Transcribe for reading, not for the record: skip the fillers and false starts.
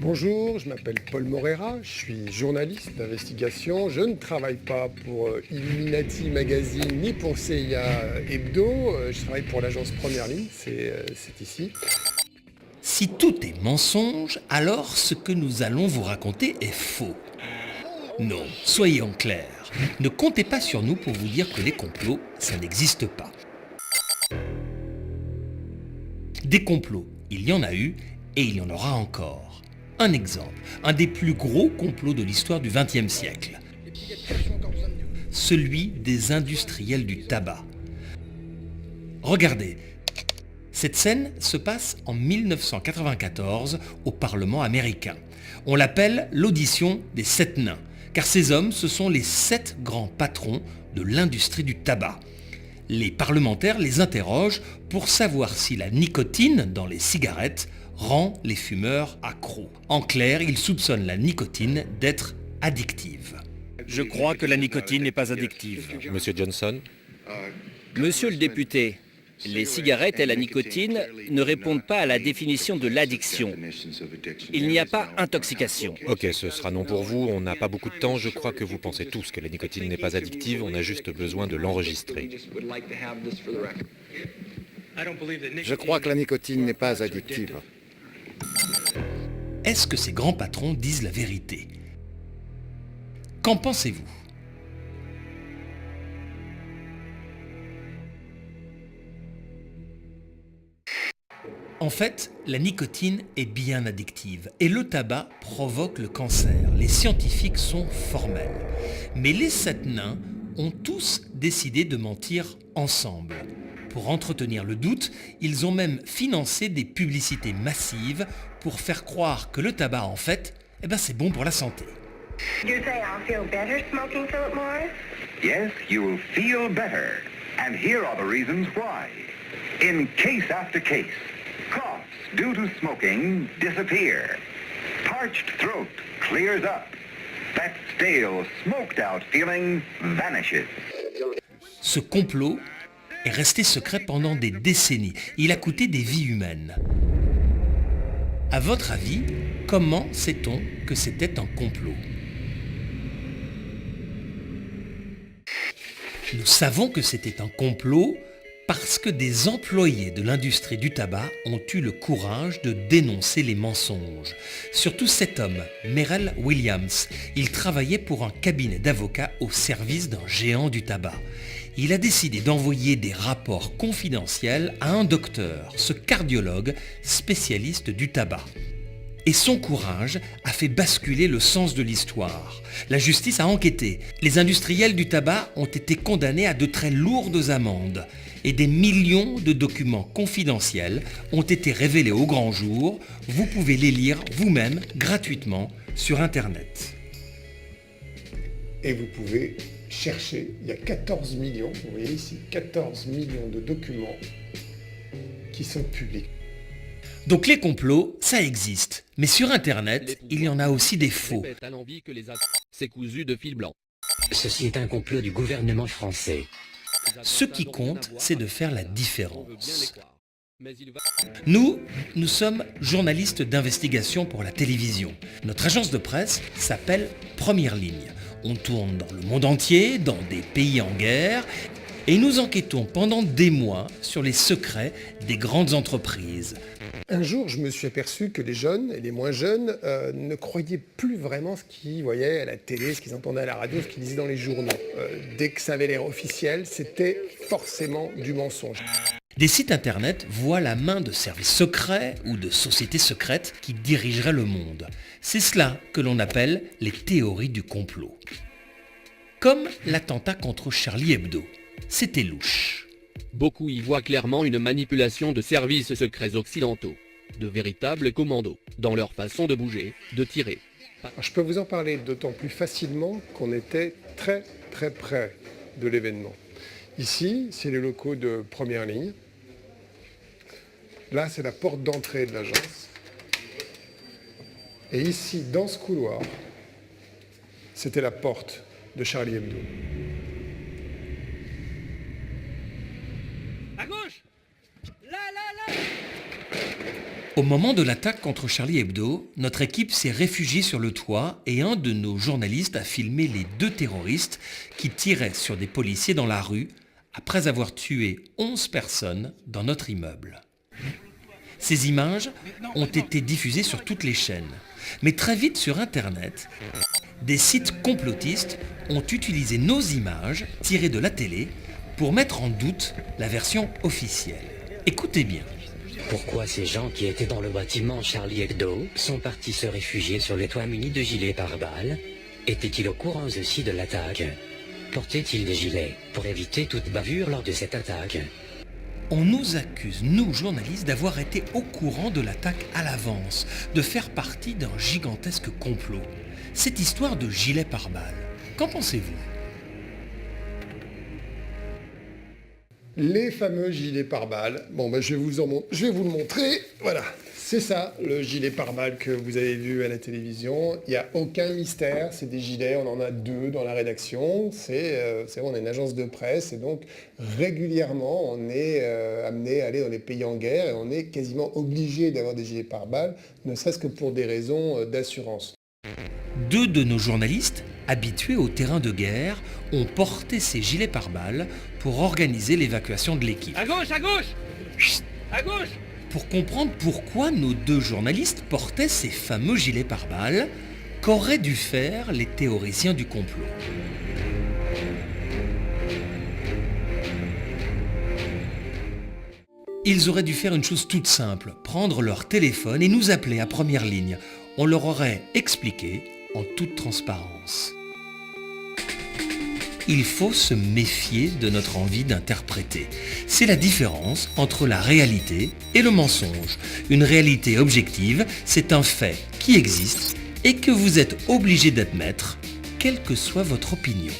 Bonjour, je m'appelle Paul Morera, je suis journaliste d'investigation. Je ne travaille pas pour Illuminati Magazine ni pour CIA Hebdo. Je travaille pour l'agence Première Ligne, c'est ici. Si tout est mensonge, alors ce que nous allons vous raconter est faux. Non, soyez en clair. Ne comptez pas sur nous pour vous dire que les complots, ça n'existe pas. Des complots, il y en a eu et il y en aura encore. Un exemple, un des plus gros complots de l'histoire du XXe siècle. Celui des industriels du tabac. Regardez, cette scène se passe en 1994 au Parlement américain. On l'appelle l'audition des 7 nains, car ces hommes, ce sont les 7 grands patrons de l'industrie du tabac. Les parlementaires les interrogent pour savoir si la nicotine dans les cigarettes rend les fumeurs accros. En clair, ils soupçonnent la nicotine d'être addictive. Je crois que la nicotine n'est pas addictive. Monsieur Johnson, Monsieur le député, les cigarettes et la nicotine ne répondent pas à la définition de l'addiction. Il n'y a pas intoxication. ok, ce sera non pour vous, on n'a pas beaucoup de temps, je crois que vous pensez tous que la nicotine n'est pas addictive, on a juste besoin de l'enregistrer. Je crois que la nicotine n'est pas addictive. Est-ce que ces grands patrons disent la vérité? Qu'en pensez-vous? En fait, la nicotine est bien addictive et le tabac provoque le cancer. Les scientifiques sont formels. Mais les 7 nains ont tous décidé de mentir ensemble. Pour entretenir le doute, ils ont même financé des publicités massives pour faire croire que le tabac, en fait, c'est bon pour la santé. You say I'll feel better smoking, Philip Morris? Yes, you will feel better. And here are the reasons why. In case after case, coughs due to smoking disappear. Parched throat clears up. That stale, smoked out feeling vanishes. Ce complot est resté secret pendant des décennies. Il a coûté des vies humaines. À votre avis, comment sait-on que c'était un complot? Nous savons que c'était un complot parce que des employés de l'industrie du tabac ont eu le courage de dénoncer les mensonges. Surtout cet homme, Merrell Williams. Il travaillait pour un cabinet d'avocats au service d'un géant du tabac. Il a décidé d'envoyer des rapports confidentiels à un docteur, ce cardiologue spécialiste du tabac. Et son courage a fait basculer le sens de l'histoire. La justice a enquêté. Les industriels du tabac ont été condamnés à de très lourdes amendes. Et des millions de documents confidentiels ont été révélés au grand jour. Vous pouvez les lire vous-même gratuitement sur Internet. Et vous pouvez chercher, il y a 14 millions, vous voyez ici, 14 millions de documents qui sont publics. Donc les complots, ça existe. Mais sur Internet, il y en a aussi des faux. C'est cousu de fil blanc. Ceci est un complot du gouvernement français. Ce qui compte, c'est de faire la différence. Nous sommes journalistes d'investigation pour la télévision. Notre agence de presse s'appelle Première Ligne. On tourne dans le monde entier, dans des pays en guerre, et nous enquêtons pendant des mois sur les secrets des grandes entreprises. Un jour, je me suis aperçu que les jeunes et les moins jeunes ne croyaient plus vraiment ce qu'ils voyaient à la télé, ce qu'ils entendaient à la radio, ce qu'ils lisaient dans les journaux. Dès que ça avait l'air officiel, c'était forcément du mensonge. Des sites internet voient la main de services secrets ou de sociétés secrètes qui dirigeraient le monde. C'est cela que l'on appelle les théories du complot. Comme l'attentat contre Charlie Hebdo. C'était louche. Beaucoup y voient clairement une manipulation de services secrets occidentaux, de véritables commandos, dans leur façon de bouger, de tirer. Alors, je peux vous en parler d'autant plus facilement qu'on était très très près de l'événement. Ici, c'est les locaux de Première Ligne. Là, c'est la porte d'entrée de l'agence. Et ici, dans ce couloir, c'était la porte de Charlie Hebdo. À gauche! Là, là, là! Au moment de l'attaque contre Charlie Hebdo, notre équipe s'est réfugiée sur le toit et un de nos journalistes a filmé les 2 terroristes qui tiraient sur des policiers dans la rue après avoir tué 11 personnes dans notre immeuble. Ces images ont été diffusées sur toutes les chaînes, mais très vite sur Internet, des sites complotistes ont utilisé nos images tirées de la télé pour mettre en doute la version officielle. Écoutez bien. Pourquoi ces gens qui étaient dans le bâtiment Charlie Hebdo sont partis se réfugier sur les toits munis de gilets pare-balles? Étaient-ils au courant aussi de l'attaque? Portaient-ils des gilets pour éviter toute bavure lors de cette attaque? On nous accuse, nous journalistes, d'avoir été au courant de l'attaque à l'avance, de faire partie d'un gigantesque complot. Cette histoire de gilets pare-balles, qu'en pensez-vous? Les fameux gilets pare-balles. Bon, je vais vous le montrer. Voilà, c'est ça, le gilet pare-balles que vous avez vu à la télévision. Il n'y a aucun mystère, c'est des gilets, on en a 2 dans la rédaction. On est une agence de presse et donc régulièrement on est amené à aller dans les pays en guerre et on est quasiment obligé d'avoir des gilets pare-balles, ne serait-ce que pour des raisons d'assurance. 2 de nos journalistes, habitués au terrain de guerre, ont porté ces gilets pare-balles pour organiser l'évacuation de l'équipe. À gauche, à gauche! Chut, à gauche! Pour comprendre pourquoi nos 2 journalistes portaient ces fameux gilets pare-balles, qu'auraient dû faire les théoriciens du complot. Ils auraient dû faire une chose toute simple, prendre leur téléphone et nous appeler à première ligne. On leur aurait expliqué en toute transparence. Il faut se méfier de notre envie d'interpréter. C'est la différence entre la réalité et le mensonge. Une réalité objective, c'est un fait qui existe et que vous êtes obligé d'admettre, quelle que soit votre opinion.